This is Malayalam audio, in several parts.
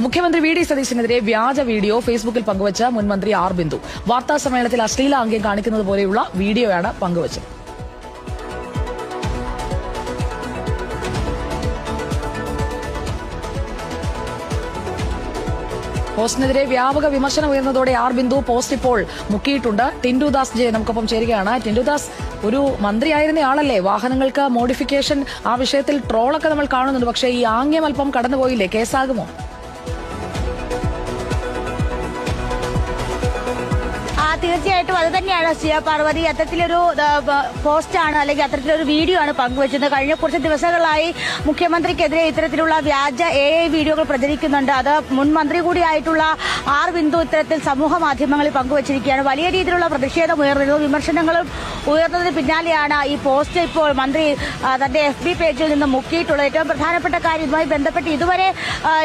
മുഖ്യമന്ത്രി വി ഡി സതീശനെതിരെ വ്യാജ വീഡിയോ ഫേസ്ബുക്കിൽ പങ്കുവച്ച മുൻ മന്ത്രി ആർ ബിന്ദു. വാർത്താ സമ്മേളനത്തിൽ അശ്ലീല ആംഗ്യം കാണിക്കുന്നത് പോലെയുള്ള വീഡിയോയാണ് പങ്കുവച്ചത്. പോസ്റ്റിനെതിരെ വ്യാപക വിമർശനം ഉയർന്നതോടെ ആർ ബിന്ദു പോസ്റ്റ് ഇപ്പോൾ മുക്കിയിട്ടുണ്ട്. ടിൻഡു ദാസ് ജെ നമുക്കൊപ്പം ചേരുകയാണ്. ടിൻഡു ദാസ്, ഒരു മന്ത്രിയായിരുന്ന ആളല്ലേ, വാഹനങ്ങൾക്ക് മോഡിഫിക്കേഷൻ ആ വിഷയത്തിൽ ട്രോളൊക്കെ നമ്മൾ കാണുന്നുണ്ട്. പക്ഷേ ഈ ആംഗ്യം അല്പം കടന്നുപോയില്ലേ, കേസാകുമോ? തീർച്ചയായിട്ടും അത് തന്നെയാണ് സിയ പാർവതി. അത്തരത്തിലൊരു പോസ്റ്റാണ് അല്ലെങ്കിൽ അത്തരത്തിലൊരു വീഡിയോ ആണ് പങ്കുവച്ചത്. കഴിഞ്ഞ കുറച്ച് ദിവസങ്ങളായി മുഖ്യമന്ത്രിക്കെതിരെ ഇത്തരത്തിലുള്ള വ്യാജ AI വീഡിയോകൾ പ്രചരിക്കുന്നുണ്ട്. അത് മുൻ മന്ത്രി കൂടിയായിട്ടുള്ള ആർ ബിന്ദു ഇത്തരത്തിൽ സമൂഹ മാധ്യമങ്ങളിൽ പങ്കുവച്ചിരിക്കുകയാണ്. വലിയ രീതിയിലുള്ള പ്രതിഷേധം ഉയർന്നിരുന്നു, വിമർശനങ്ങളും ഉയർന്നതിന് പിന്നാലെയാണ് ഈ പോസ്റ്റ് ഇപ്പോൾ മന്ത്രി തന്റെ FB പേജിൽ നിന്ന് മുക്കിയിട്ടുള്ളത്. ഏറ്റവും പ്രധാനപ്പെട്ട കാര്യം, ഇതുമായി ബന്ധപ്പെട്ട് ഇതുവരെ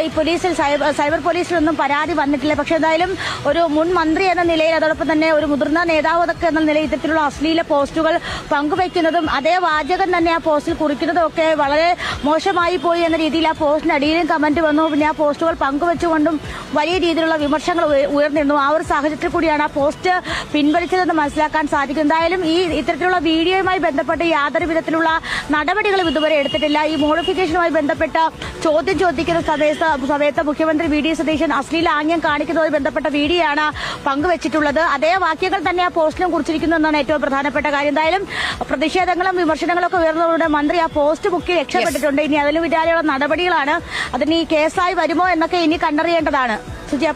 ഈ പോലീസിൽ സൈബർ പോലീസിലൊന്നും പരാതി വന്നിട്ടില്ല. പക്ഷേ എന്തായാലും ഒരു മുൻ മന്ത്രി എന്ന നിലയിൽ, അതോടൊപ്പം തന്നെ ഒരു മുതിർന്ന നേതാവ് എന്ന നിലയിൽ ഇത്തരത്തിലുള്ള അശ്ലീല പോസ്റ്റുകൾ പങ്കുവയ്ക്കുന്നതും അതേ വാചകം തന്നെ ആ പോസ്റ്റിൽ കുറിക്കുന്നതും ഒക്കെ വളരെ മോശമായി പോയി എന്ന രീതിയിൽ ആ പോസ്റ്റിന് അടിയിലും കമന്റ് വന്നു. പിന്നെ ആ പോസ്റ്റുകൾ പങ്കുവച്ചുകൊണ്ടും വലിയ രീതിയിലുള്ള വിമർശനങ്ങൾ ഉയർന്നിരുന്നു. ആ ഒരു സാഹചര്യത്തിൽ കൂടിയാണ് ആ പോസ്റ്റ് പിൻവലിച്ചതെന്ന് മനസ്സിലാക്കാൻ സാധിക്കും. എന്തായാലും ഈ ഇത്തരത്തിലുള്ള വീഡിയോയുമായി ബന്ധപ്പെട്ട് യാതൊരു വിധത്തിലുള്ള നടപടികളും ഇതുവരെ എടുത്തിട്ടില്ല. ഈ മോഡിഫിക്കേഷനുമായി ബന്ധപ്പെട്ട ചോദ്യം ചോദിക്കുന്ന സമയത്ത് മുഖ്യമന്ത്രി വി ഡി സതീശൻ അശ്ലീല ആംഗ്യം കാണിക്കുന്നതുമായി ബന്ധപ്പെട്ട വീഡിയോ ആണ് പങ്കുവച്ചിട്ടുള്ളത്. അതേ വാക്യങ്ങൾ തന്നെ ആ പോസ്റ്റിലും കുറിച്ചിരിക്കുന്നു എന്നാണ് ഏറ്റവും പ്രധാനപ്പെട്ട കാര്യം. എന്തായാലും പ്രതിഷേധങ്ങളും വിമർശനങ്ങളും ഒക്കെ ഉയർന്നതോടെ മന്ത്രി ആ പോസ്റ്റ് മുക്കി രക്ഷപ്പെട്ടിട്ടുണ്ട്. ഇനി അതിലും വിചാരിയുള്ള നടപടികളാണ്. അതിന് ഈ കേസായി വരുമോ എന്നൊക്കെ ഇനി കണ്ടറിയേണ്ടതാണ്.